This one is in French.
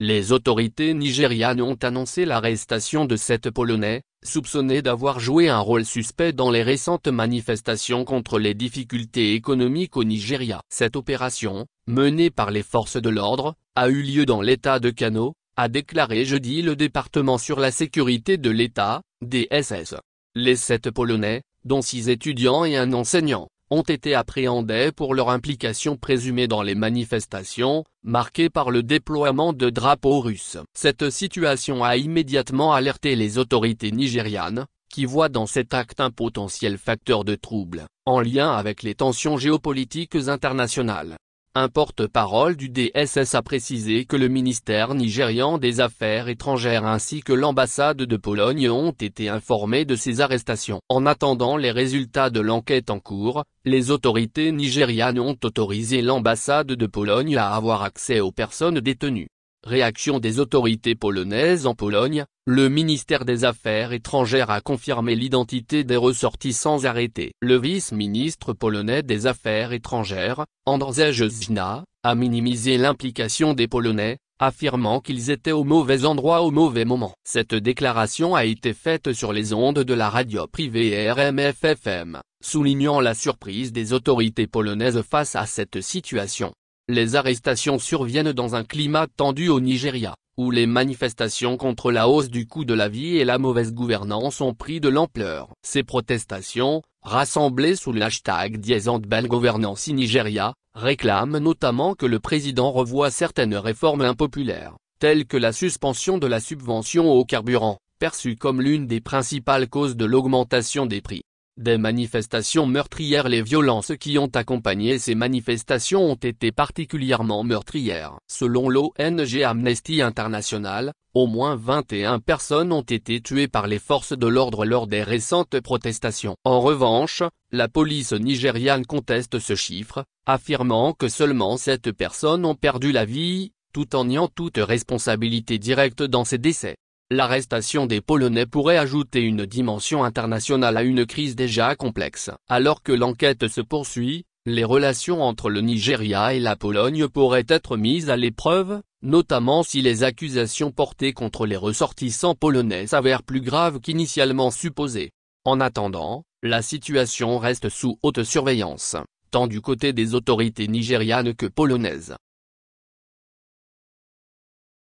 Les autorités nigérianes ont annoncé l'arrestation de 7 Polonais, soupçonnés d'avoir joué un rôle suspect dans les récentes manifestations contre les difficultés économiques au Nigeria. Cette opération, menée par les forces de l'ordre, a eu lieu dans l'État de Kano, a déclaré jeudi le département sur la sécurité de l'État, DSS. Les 7 Polonais, dont 6 étudiants et un enseignant, ont été appréhendés pour leur implication présumée dans les manifestations, marquées par le déploiement de drapeaux russes. Cette situation a immédiatement alerté les autorités nigérianes, qui voient dans cet acte un potentiel facteur de trouble, en lien avec les tensions géopolitiques internationales. Un porte-parole du DSS a précisé que le ministère nigérian des Affaires étrangères ainsi que l'ambassade de Pologne ont été informés de ces arrestations. En attendant les résultats de l'enquête en cours, les autorités nigérianes ont autorisé l'ambassade de Pologne à avoir accès aux personnes détenues. Réaction des autorités polonaises en Pologne, le ministère des Affaires étrangères a confirmé l'identité des ressortissants arrêtés. Le vice-ministre polonais des Affaires étrangères, Andrzej Zina, a minimisé l'implication des Polonais, affirmant qu'ils étaient au mauvais endroit au mauvais moment. Cette déclaration a été faite sur les ondes de la radio privée RMF-FM, soulignant la surprise des autorités polonaises face à cette situation. Les arrestations surviennent dans un climat tendu au Nigeria, où les manifestations contre la hausse du coût de la vie et la mauvaise gouvernance ont pris de l'ampleur. Ces protestations, rassemblées sous le hashtag #Belle Governance in Nigeria, réclament notamment que le président revoie certaines réformes impopulaires, telles que la suspension de la subvention au carburant, perçue comme l'une des principales causes de l'augmentation des prix. Des manifestations meurtrières. Les violences qui ont accompagné ces manifestations ont été particulièrement meurtrières. Selon l'ONG Amnesty International, au moins 21 personnes ont été tuées par les forces de l'ordre lors des récentes protestations. En revanche, la police nigériane conteste ce chiffre, affirmant que seulement 7 personnes ont perdu la vie, tout en niant toute responsabilité directe dans ces décès. L'arrestation des Polonais pourrait ajouter une dimension internationale à une crise déjà complexe. Alors que l'enquête se poursuit, les relations entre le Nigeria et la Pologne pourraient être mises à l'épreuve, notamment si les accusations portées contre les ressortissants polonais s'avèrent plus graves qu'initialement supposé. En attendant, la situation reste sous haute surveillance, tant du côté des autorités nigérianes que polonaises.